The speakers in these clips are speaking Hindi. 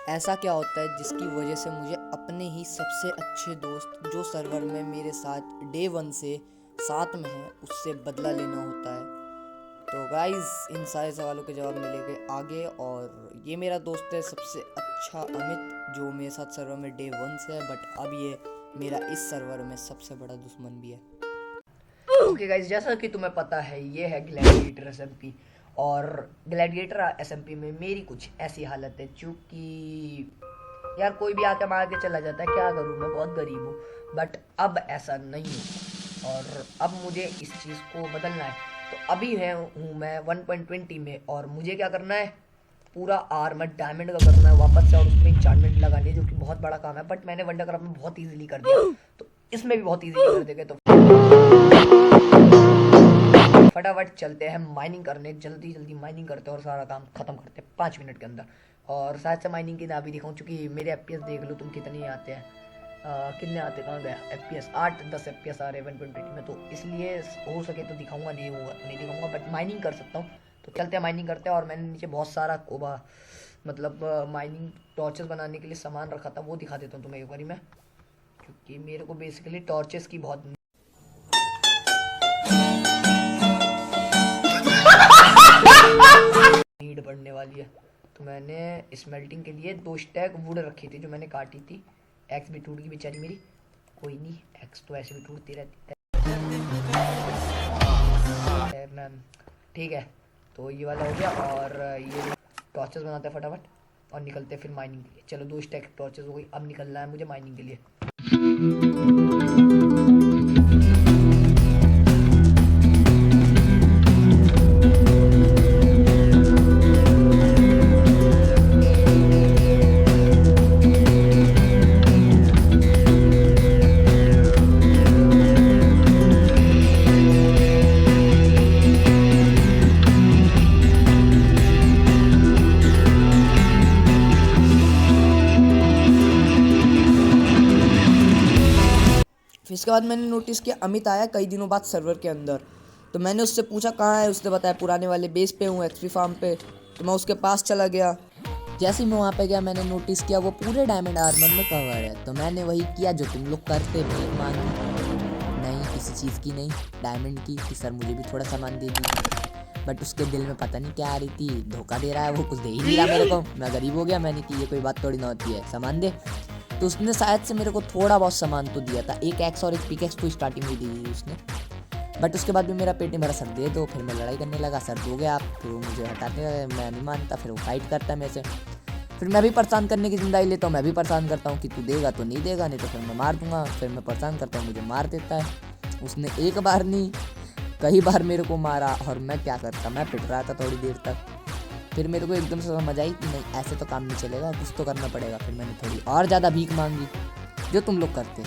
ऐसा क्या होता है जिसकी वजह से मुझे अपने ही सबसे अच्छे दोस्त जो सर्वर में मेरे साथ डे 1 से साथ में है उससे बदला लेना होता है। तो गाइस इन सारे सवालों के जवाब मिलेंगे आगे। और ये मेरा दोस्त है सबसे अच्छा अमित, जो मेरे साथ सर्वर में डे 1 से है, बट अब ये मेरा इस सर्वर में सबसे बड़ा दुश्मन भी है। ओके गाइस, जैसा कि तुम्हें पता है ये है ग्लैडिएटर एसएमपी, और ग्लैडिएटर एसएमपी में मेरी कुछ ऐसी हालत है चूँकि यार कोई भी आके मार के चला जाता है, क्या करूँ, मैं बहुत गरीब हूँ। बट अब ऐसा नहीं है और अब मुझे इस चीज़ को बदलना है। तो अभी हूँ मैं 1.20 में, और मुझे क्या करना है, पूरा आर्मर डायमंड का करना है वापस से, और उसमें एन्चांटमेंट लगानी है जो कि बहुत बड़ा काम है। बट मैंने वंडरक्राफ्ट में बहुत ईजिली कर दिया, तो इसमें भी बहुत ईजिली कर देंगे। तो फटाफट चलते हैं माइनिंग करने, जल्दी जल्दी माइनिंग करते हैं और सारा काम खत्म करते हैं 5 मिनट के अंदर। और शायद से माइनिंग की ना भी दिखाऊँ, चूँकि मेरे FPS देख लो तुम कितने आते हैं, कितने आते, कहाँ गया FPS, 8-10 FPS आ रहे हैं 1.20 में। तो इसलिए हो सके तो दिखाऊंगा, नहीं होगा तो नहीं दिखाऊंगा, बट माइनिंग कर सकता हूँ। तो चलते हैं माइनिंग करते हैं। और मैंने नीचे बहुत सारा कोबा मतलब माइनिंग टॉर्चेस बनाने के लिए सामान रखा था, वो दिखा देता हूँ तुम्हें एक बारी मैं, क्योंकि मेरे को बेसिकली टॉर्चेस की बहुत नीड पड़ने वाली है। तो मैंने स्मेल्टिंग के लिए 2 स्टैक वुड रखी थी जो मैंने काटी थी। एक्स भी टूट गई बेचारी मेरी, कोई नहीं, एक्स तो ऐसे भी टूटती रहती है मैम, ठीक है। तो ये वाला हो गया, और ये टॉर्चेस बनाते हैं फटाफट और निकलते हैं फिर माइनिंग के लिए। चलो 2 स्टैक टॉर्चेस हो गई, अब निकलना है मुझे माइनिंग के लिए। फिर इसके बाद मैंने नोटिस किया अमित आया कई दिनों बाद सर्वर के अंदर। तो मैंने उससे पूछा कहाँ है, उसने बताया पुराने वाले बेस पे हूँ, एक्सपी फार्म पे। तो मैं उसके पास चला गया। जैसे ही मैं वहाँ पे गया मैंने नोटिस किया वो पूरे डायमंड आर्मर में कवर है। तो मैंने वही किया जो तुम लोग करते, भीख मांगी, नहीं किसी चीज़ की नहीं, डायमंड की, कि सर मुझे भी थोड़ा सामान दे दीजिए। बट उसके दिल में पता नहीं क्या आ रही थी, धोखा दे रहा है वो, कुछ दे ही नहीं रहा मेरे को। मैं गरीब हो गया, मैंने कि ये कोई बात थोड़ी ना होती है, सामान दे। तो उसने शायद से मेरे को थोड़ा बहुत सामान तो दिया था, एक एक्स और एक पिकेक्स तो स्टार्टिंग में दी थी उसने। बट उसके बाद भी मेरा पेट नहीं भरा, सर दे दो। फिर मैं लड़ाई करने लगा, सर दोगे आप, फिर वो मुझे हटाने लगा, मैं नहीं मानता, फिर वो फाइट करता है मेरे से। फिर मैं भी परेशान करने की जिम्मेदारी लेता हूँ, मैं भी परेशान करता हूँ कि तू देगा तो नहीं देगा, नहीं तो फिर मैं मार दूंगा। फिर मैं परेशान करता हूँ, मुझे मार देता है। उसने एक बार नहीं कई बार मेरे को मारा, और मैं क्या करता, मैं पिट रहा था थोड़ी देर तक। फिर मेरे को एकदम से समझ आई कि नहीं ऐसे तो काम नहीं चलेगा, कुछ तो करना पड़ेगा। फिर मैंने थोड़ी और ज़्यादा भीख मांगी जो तुम लोग करते,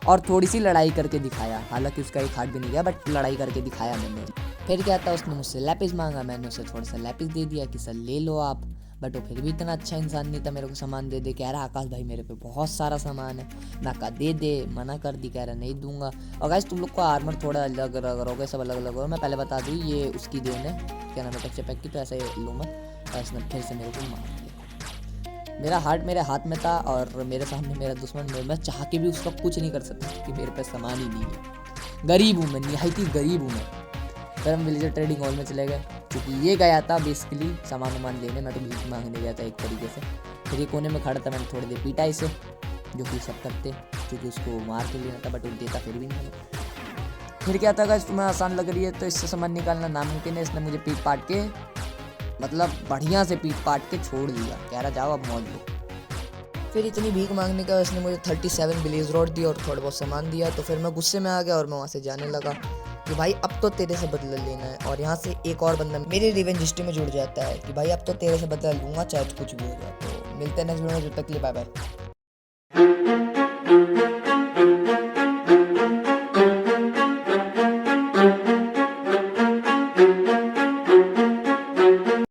और थोड़ी सी लड़ाई करके दिखाया। हालांकि उसका एक हाथ भी नहीं गया, बट लड़ाई करके दिखाया मैंने। फिर क्या था, उसने मुझसे लैपिस मांगा, मैंने उसे थोड़ा सा लैपिस दे दिया कि सर ले लो आप। बट वो फिर भी इतना अच्छा इंसान नहीं था, मेरे को सामान दे दे कह रहा आकाश भाई मेरे पे बहुत सारा सामान है। मैं कहा दे दे, मना कर दी, कह रहा नहीं दूंगा। और गाइस तुम लोग को आर्मर थोड़ा अलग अलग होगा, सब अलग अलग होगा। मैं पहले बता दूँ ये उसकी देन है, क्या नाम है, कच्चे पैक की, तो ऐसे लो मत। इसने फिर से मेरे को मार दिया। मेरा हार्ट मेरे हाथ में था और मेरे सामने मेरा दुश्मन, मैं चाह के भी उसका कुछ नहीं कर सकता कि मेरे पे सामान ही नहीं है। गरीब हूँ मैं, निहायत ही गरीब हूँ मैं। फिर हम विलेजर ट्रेडिंग हॉल में चले गए, क्योंकि ये गया था बेसिकली सामान वामान लेने, मैं तो भीख मांगने गया था एक तरीके से। फिर ये कोने में खड़ा था, मैंने थोड़ी देर पीटा इसे, जो कि सब करते, क्योंकि उसको मार के लेना था, बट वो देता फिर भी नहीं। फिर क्या था, अगर तुम्हें आसान लग रही है तो इससे सामान निकालना नामुमकिन है। इसने मुझे पीट पाट के, मतलब बढ़िया से पीट पाट के छोड़ दिया, कह रहा जाओ अब मौज लो। फिर इतनी भीख मांगने का उसने मुझे 37 ब्लेज रॉड दी और थोड़ा बहुत सामान दिया। तो फिर मैं गुस्से में आ गया और मैं वहाँ से जाने लगा कि भाई अब तो तेरे से बदला लेना है। और यहाँ से एक और बंदा मेरे रिवेंज हिस्ट्री में जुड़ जाता है कि भाई अब तो तेरे से बदला लूंगा चाहे कुछ भी हो जाए। तो मिलते हैं नेक्स्ट वीडियो में, जब तक के लिए बाय बाय।